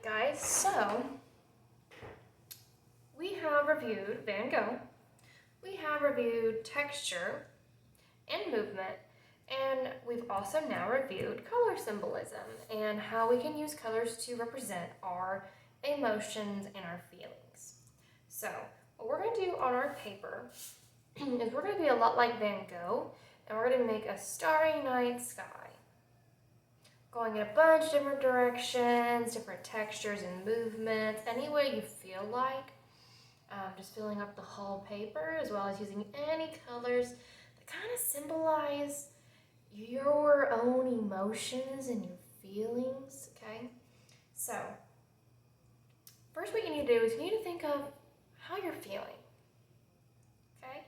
Guys, so we have reviewed Van Gogh, we have reviewed texture and movement, and we've also now reviewed color symbolism and how we can use colors to represent our emotions and our feelings. So what we're going to do on our paper is we're going to be a lot like Van Gogh, and we're going to make a starry night sky. Going in a bunch of different directions, different textures and movements, any way you feel like. Just filling up the whole paper, as well as using any colors that kind of symbolize your own emotions and your feelings, okay? So, first what you need to do is you need to think of how you're feeling, okay?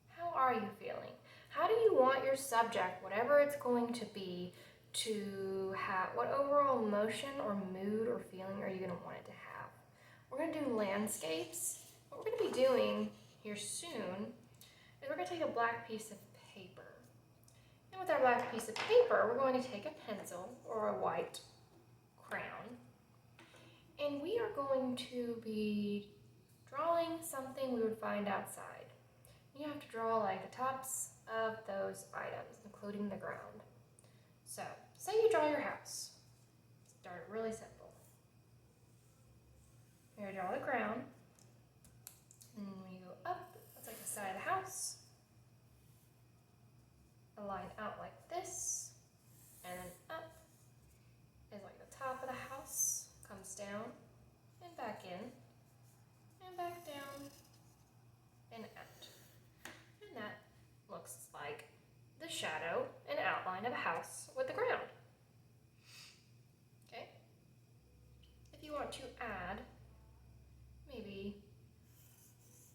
How are you feeling? How do you want your subject, whatever it's going to be, to have? What overall emotion or mood or feeling are you going to want it to have? We're going to do landscapes. What we're going to be doing here soon is we're going to take a black piece of paper. And with our black piece of paper, we're going to take a pencil or a white crayon. And we are going to be drawing something we would find outside. You have to draw like the tops of those items, including the ground. So, say you draw your house. Start really simple. You're going to draw the ground. And when you go up, that's like the side of the house. A line out like this. And then up is like the top of the house. Comes down and back in. And back down and out. And that looks like the shadow and outline of a house with the ground. Okay? If you want to add maybe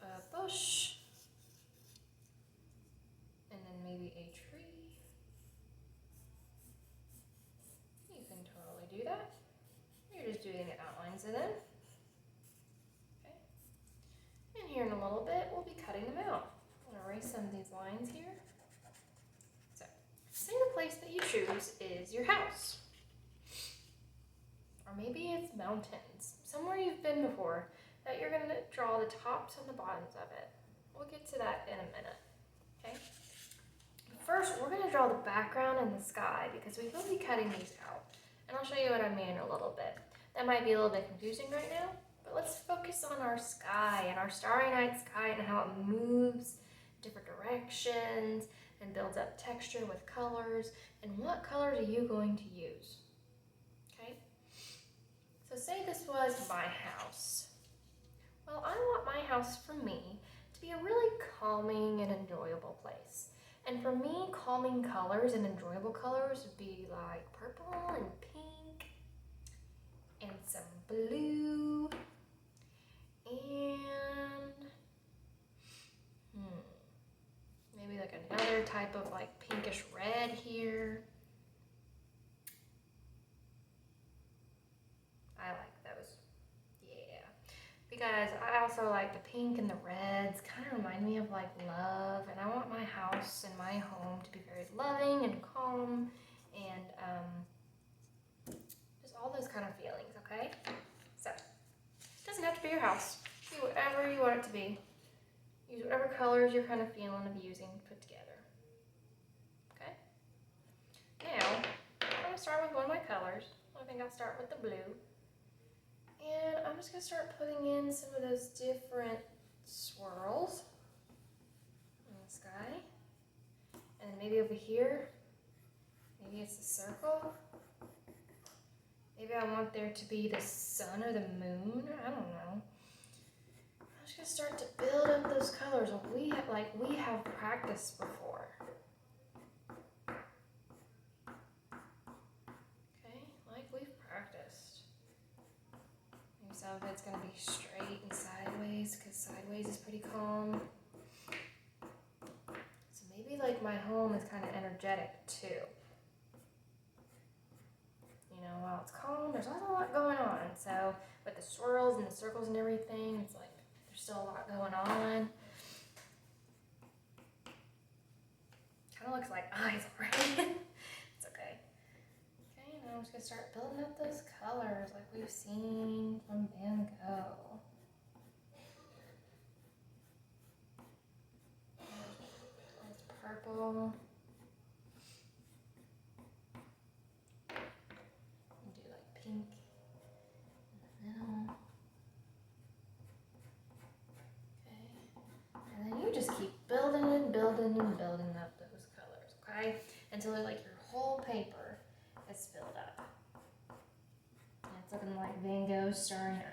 a bush, and then maybe a tree, you can totally do that. You're just doing the outlines of them. Okay? And here in a little bit, we'll be cutting them out. I'm going to erase some of these lines here. Say the place that you choose is your house. Or maybe it's mountains, somewhere you've been before, that you're going to draw the tops and the bottoms of it. We'll get to that in a minute, okay? First, we're going to draw the background and the sky because we will be cutting these out. And I'll show you what I mean in a little bit. That might be a little bit confusing right now, but let's focus on our sky and our starry night sky and how it moves different directions and builds up texture with colors. And what colors are you going to use? Okay? So say this was my house. Well, I want my house for me to be a really calming and enjoyable place. And for me, calming colors and enjoyable colors would be like purple and pink and some blue and maybe like another type of like pinkish red here. I like those. Yeah. Because I also like the pink and the reds. Kind of remind me of like love. And I want my house and my home to be very loving and calm and just all those kind of feelings, okay? So, it doesn't have to be your house. Do whatever you want it to be. Use whatever colors you're kind of feeling of using put together. Okay? Now, I'm going to start with one of my colors. I think I'll start with the blue. And I'm just going to start putting in some of those different swirls in the sky. And then maybe over here, maybe it's a circle. Maybe I want there to be the sun or the moon. I don't know. I'm just going to start to build up those colors we have practiced before. Okay, like we've practiced. Maybe some of it's going to be straight and sideways because sideways is pretty calm. So maybe like my home is kind of energetic too. You know, while it's calm, there's not a lot going on. So with the swirls and the circles and everything, it's like there's still a lot going on. Kind of looks like eyes already. It's okay. Okay, now just gonna start building up those colors like we've seen from Van Gogh. There's purple. And do like pink in the middle. Okay. And then you just keep building and building and building up those colors, okay? Until like your whole paper is filled up. And it's looking like Van Gogh's Starry Night.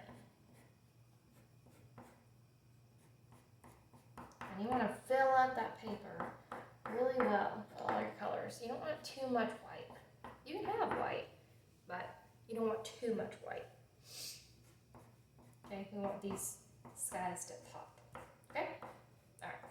And you want to fill out that paper really well with all your colors. You don't want too much white. You can have white, but you don't want too much white. Okay, we want these skies to pop. Okay? Alright.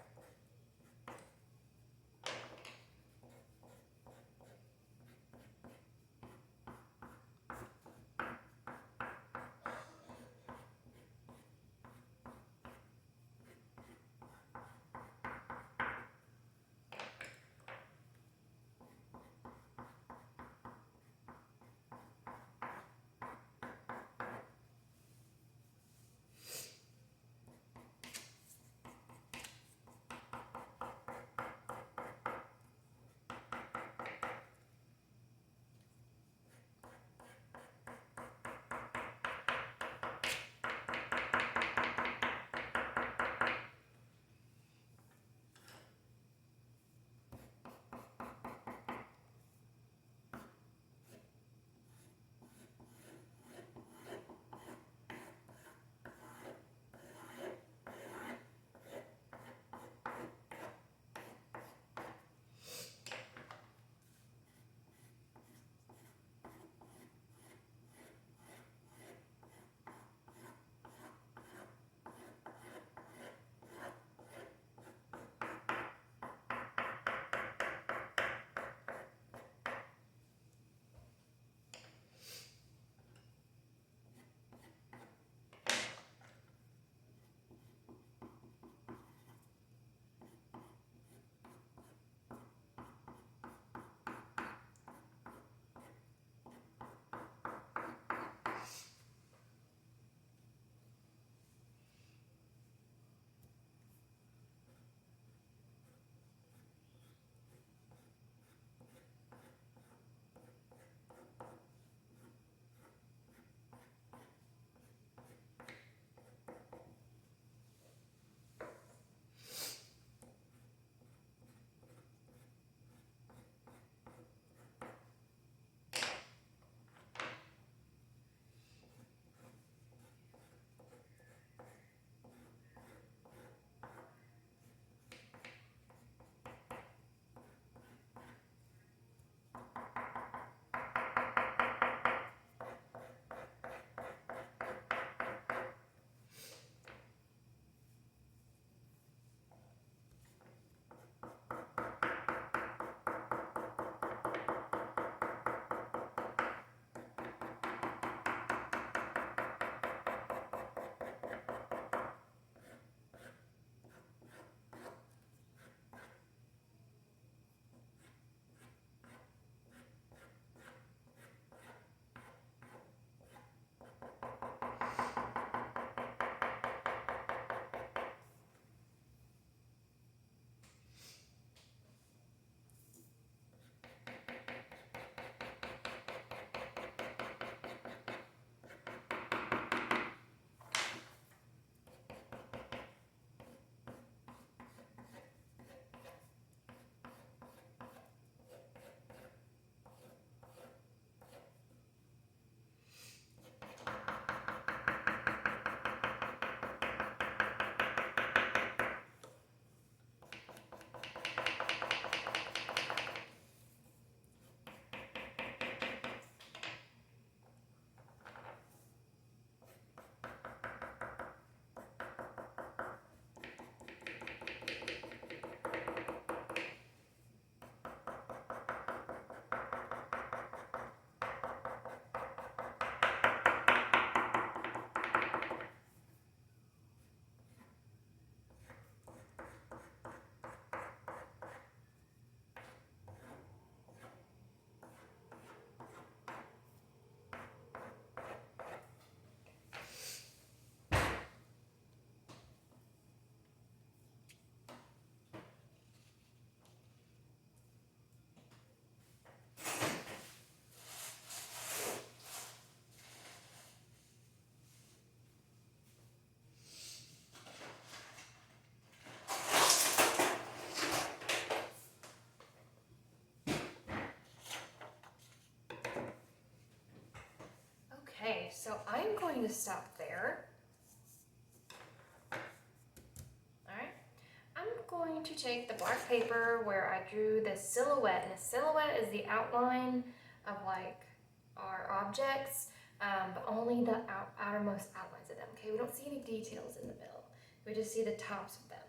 so I'm going to stop there. Alright, I'm going to take the black paper where I drew the silhouette, and the silhouette is the outline of like our objects, but only the outermost outlines of them, okay? We don't see any details in the middle. We just see the tops of them.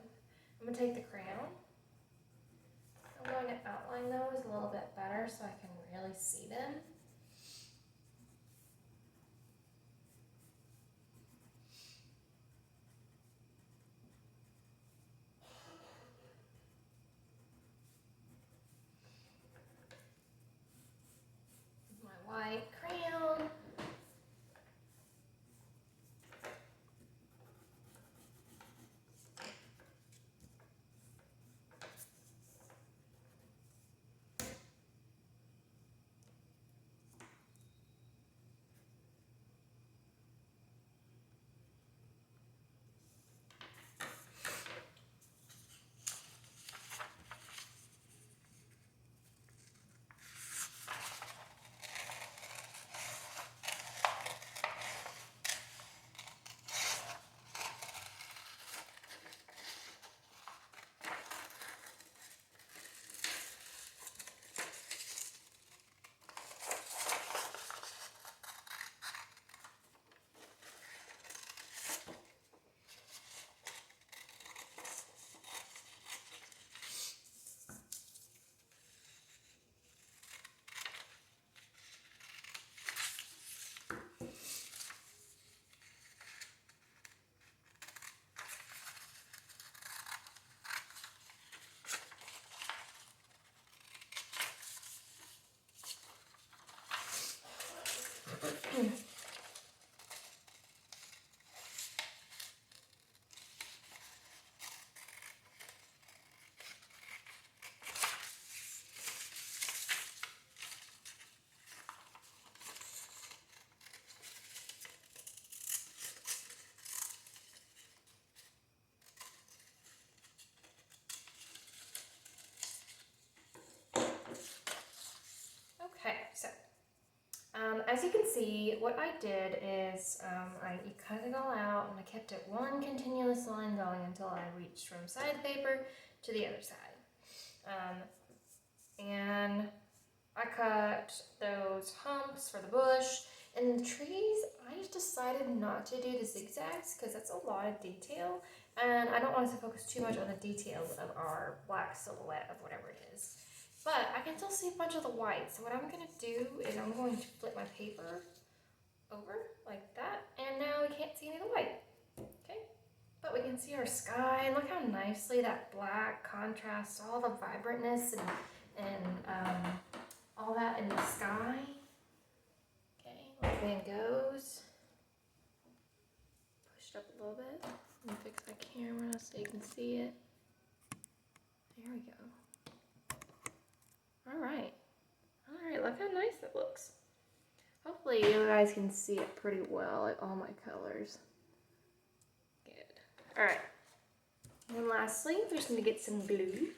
I'm going to take the crayon. I'm going to outline those a little bit better so I can really see them. My white crayon. Okay, so as you can see, what I did is I cut it all out and I kept it one continuous line going until I reached from side paper to the other side. And I cut those humps for the bush, and the trees, I just decided not to do the zigzags because that's a lot of detail, and I don't want us to focus too much on the details of our black silhouette of whatever it is. But I can still see a bunch of the white, so what I'm going to do is I'm going to flip my paper over like that, and now we can't see any of the white, okay? But we can see our sky, and look how nicely that black contrasts all the vibrantness and all that in the sky. Okay, like Van Gogh's. Push it up a little bit. Let me fix my camera so you can see it. There we go. Alright. Alright, look how nice it looks. Hopefully you guys can see it pretty well, like all my colors. Good. Alright. And then lastly, we're just going to get some glue.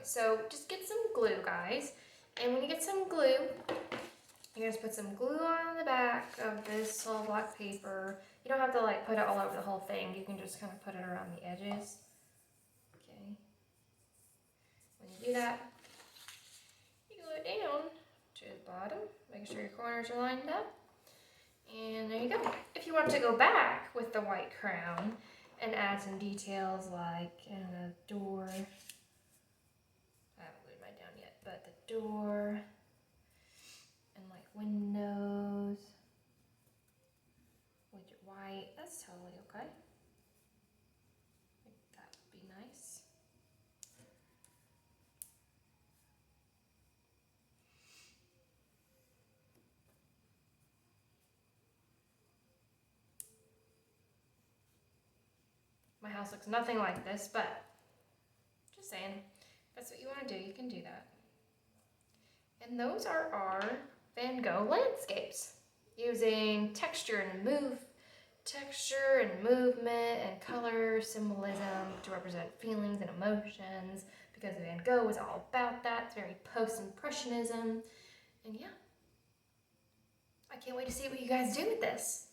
So just get some glue, guys. And when you get some glue, you're just put some glue on the back of this little black paper. You don't have to like put it all over the whole thing. You can just kind of put it around the edges. Okay. When you do that, you glue it down to the bottom. Make sure your corners are lined up. And there you go. If you want to go back with the white crown and add some details like a door. But the door and like windows with your white, that's totally okay. I think that would be nice. house looks nothing like this, but just saying, if that's what you want to do, you can do that. And those are our Van Gogh landscapes, using texture and movement and color symbolism to represent feelings and emotions, because Van Gogh was all about that. It's very post-impressionism. And yeah, I can't wait to see what you guys do with this.